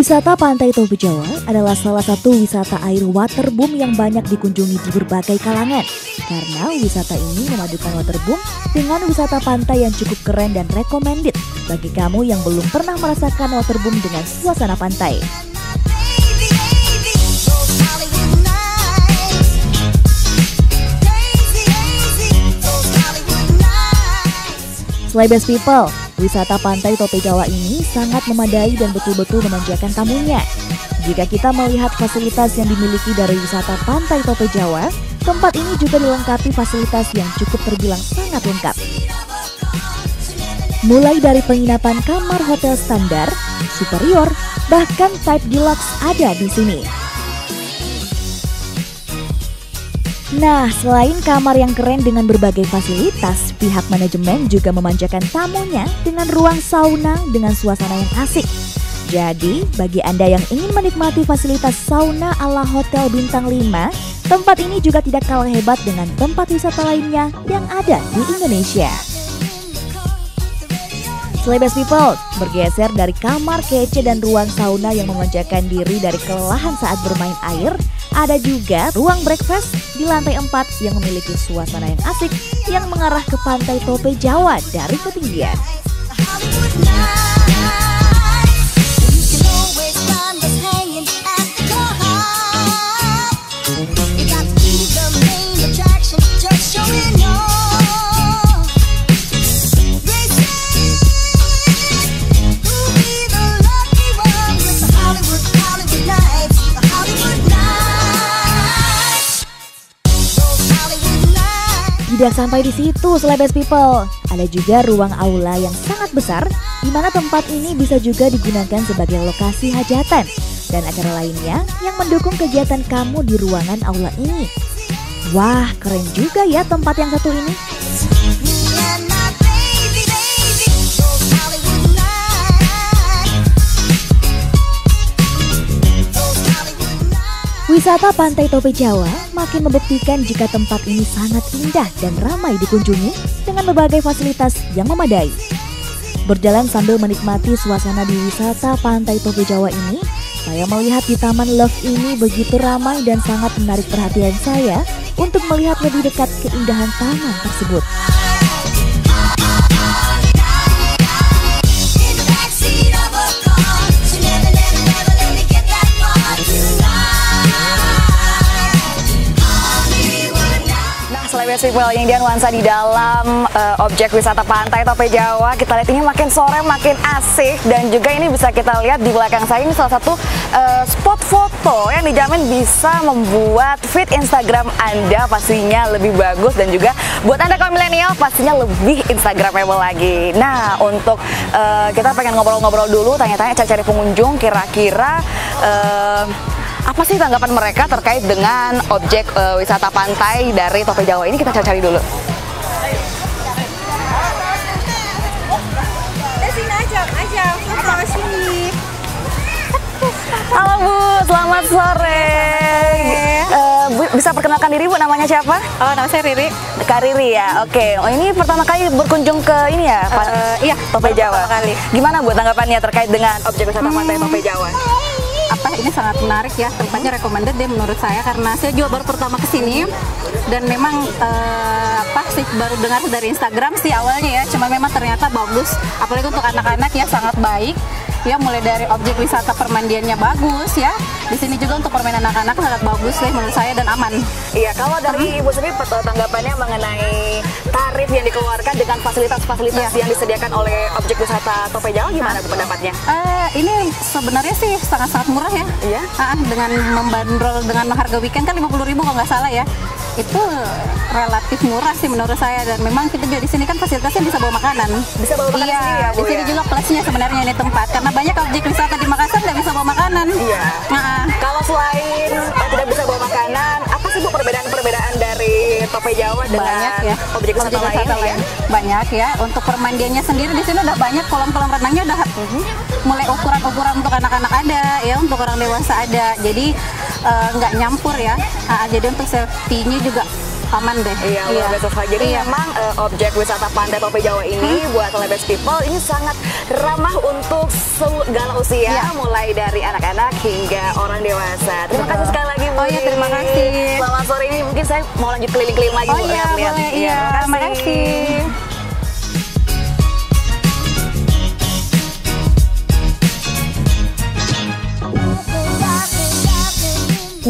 Wisata Pantai Tope Jawa adalah salah satu wisata air waterboom yang banyak dikunjungi di berbagai kalangan. Karena wisata ini memadukan waterboom dengan wisata pantai yang cukup keren dan recommended bagi kamu yang belum pernah merasakan waterboom dengan suasana pantai. Selain people, wisata Pantai Tope Jawa ini sangat memadai dan betul-betul memanjakan tamunya. Jika kita melihat fasilitas yang dimiliki dari wisata Pantai Tope Jawa, tempat ini juga dilengkapi fasilitas yang cukup terbilang sangat lengkap. Mulai dari penginapan kamar hotel standar, superior, bahkan type deluxe ada di sini. Nah, selain kamar yang keren dengan berbagai fasilitas, pihak manajemen juga memanjakan tamunya dengan ruang sauna dengan suasana yang asik. Jadi, bagi Anda yang ingin menikmati fasilitas sauna ala Hotel Bintang 5, tempat ini juga tidak kalah hebat dengan tempat wisata lainnya yang ada di Indonesia. Selain people, bergeser dari kamar kece dan ruang sauna yang memanjakan diri dari kelelahan saat bermain air, ada juga ruang breakfast di lantai 4 yang memiliki suasana yang asik yang mengarah ke Pantai Tope Jawa dari ketinggian. Tidak sampai di situ, Celebes People. Ada juga ruang aula yang sangat besar, di mana tempat ini bisa juga digunakan sebagai lokasi hajatan dan acara lainnya yang mendukung kegiatan kamu di ruangan aula ini. Wah, keren juga ya tempat yang satu ini. Wisata Pantai Tope Jawa makin membuktikan jika tempat ini sangat indah dan ramai dikunjungi dengan berbagai fasilitas yang memadai. Berjalan sambil menikmati suasana di wisata Pantai Tope Jawa ini, saya melihat di Taman Love ini begitu ramai dan sangat menarik perhatian saya untuk melihat lebih dekat keindahan taman tersebut. Festival yang dia nuansa di dalam objek wisata Pantai Tope Jawa. Kita lihat ini makin sore makin asik, dan juga ini bisa kita lihat di belakang saya ini salah satu spot foto yang dijamin bisa membuat feed Instagram Anda pastinya lebih bagus, dan juga buat Anda kaum milenial pastinya lebih Instagramable lagi. Nah, untuk kita pengen ngobrol-ngobrol dulu, tanya-tanya, cari-cari pengunjung, kira-kira apa sih tanggapan mereka terkait dengan objek wisata pantai dari Tope Jawa ini. Kita cari-cari dulu. Sini aja, foto sini. Halo Bu, selamat sore. Bu, bisa perkenalkan diri Bu, namanya siapa? Oh, nama saya Riri. Kak Riri ya, oke. Oh, ini pertama kali berkunjung ke ini ya, Iya, Tope Jawa. Kali. Gimana Bu tanggapannya terkait dengan objek wisata pantai Tope Jawa? Ini sangat menarik ya, tempatnya recommended deh menurut saya, karena saya juga baru pertama kesini dan memang baru dengar dari Instagram sih awalnya ya, cuma memang ternyata bagus, apalagi untuk anak-anak ya, sangat baik ya, mulai dari objek wisata permandiannya bagus ya, di sini juga untuk permainan anak-anak sangat bagus deh menurut saya dan aman. Iya, kalau dari Ibu sendiri tanggapannya mengenai tarif yang dikeluarkan dengan fasilitas-fasilitas yang disediakan oleh objek wisata Tope Jawa, gimana Bu pendapatnya? Ini sebenarnya sih sangat-sangat murah ya. Iya. Dengan membandrol dengan harga weekend kan 50.000 kalau nggak salah ya. Itu relatif murah sih menurut saya, dan memang kita juga di sini kan fasilitasnya bisa bawa makanan. Bisa bawa makanan sendiri ya, Bu? Di sini juga plusnya sebenarnya ini tempat, karena banyak objek wisata di Makassar nggak bisa bawa makanan. Iya. Kalau selain tidak bisa bawa makanan, apa sih Bu perbedaan-perbedaan dari Tope Jawa dengan objek wisata lain? Banyak ya. Untuk permandiannya sendiri di sini udah banyak, kolam-kolam renangnya udah mulai ukuran-ukuran untuk anak-anak ada ya, untuk orang dewasa ada. Jadi nggak nyampur ya. Jadi untuk safety-nya juga aman deh. Iya, luar biasa sekali. Jadi memang objek wisata Pantai Tope Jawa ini buat Celebes People ini sangat ramah untuk segala usia, mulai dari anak-anak hingga orang dewasa. Terima kasih sekali lagi Bu. Oh iya, terima kasih. Selamat sore ini mungkin saya mau lanjut keliling-keliling lagi Bu, lihat-lihat. Iya, terima kasih.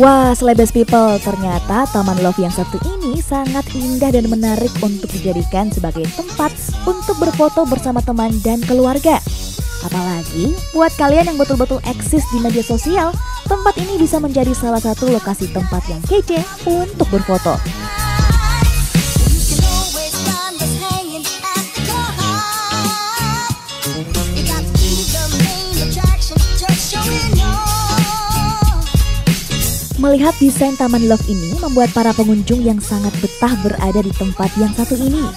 Wah, Celebes People, ternyata Taman Love yang satu ini sangat indah dan menarik untuk dijadikan sebagai tempat untuk berfoto bersama teman dan keluarga. Apalagi buat kalian yang betul-betul eksis di media sosial, tempat ini bisa menjadi salah satu lokasi tempat yang kece untuk berfoto. Melihat desain Taman Love ini membuat para pengunjung yang sangat betah berada di tempat yang satu ini.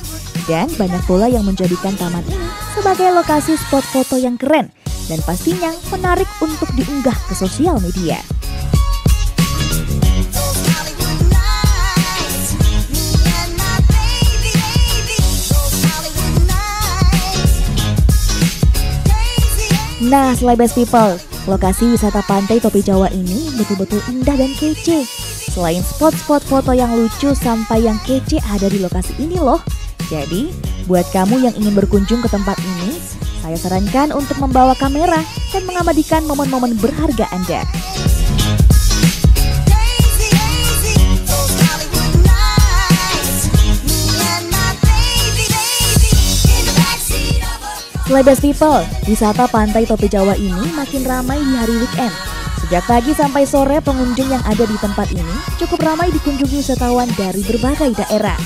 Dan banyak pula yang menjadikan taman ini sebagai lokasi spot foto yang keren dan pastinya menarik untuk diunggah ke sosial media. Nah, Celebes People, lokasi wisata Pantai Tope Jawa ini betul-betul indah dan kece. Selain spot-spot foto yang lucu sampai yang kece ada di lokasi ini loh. Jadi, buat kamu yang ingin berkunjung ke tempat ini, saya sarankan untuk membawa kamera dan mengabadikan momen-momen berharga Anda. Celebes People, wisata Pantai Tope Jawa ini makin ramai di hari weekend. Sejak pagi sampai sore, pengunjung yang ada di tempat ini cukup ramai dikunjungi wisatawan dari berbagai daerah.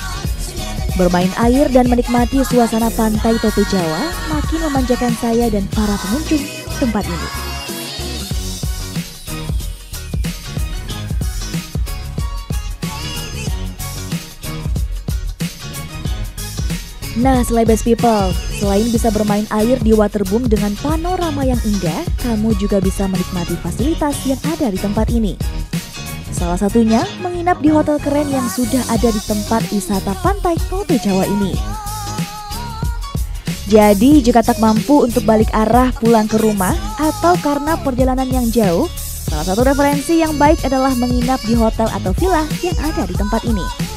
Bermain air dan menikmati suasana Pantai Tope Jawa makin memanjakan saya dan para pengunjung tempat ini. Nah, Celebes People, selain bisa bermain air di waterboom dengan panorama yang indah, kamu juga bisa menikmati fasilitas yang ada di tempat ini. Salah satunya menginap di hotel keren yang sudah ada di tempat wisata Pantai Tope Jawa ini. Jadi, jika tak mampu untuk balik arah pulang ke rumah atau karena perjalanan yang jauh, salah satu referensi yang baik adalah menginap di hotel atau villa yang ada di tempat ini.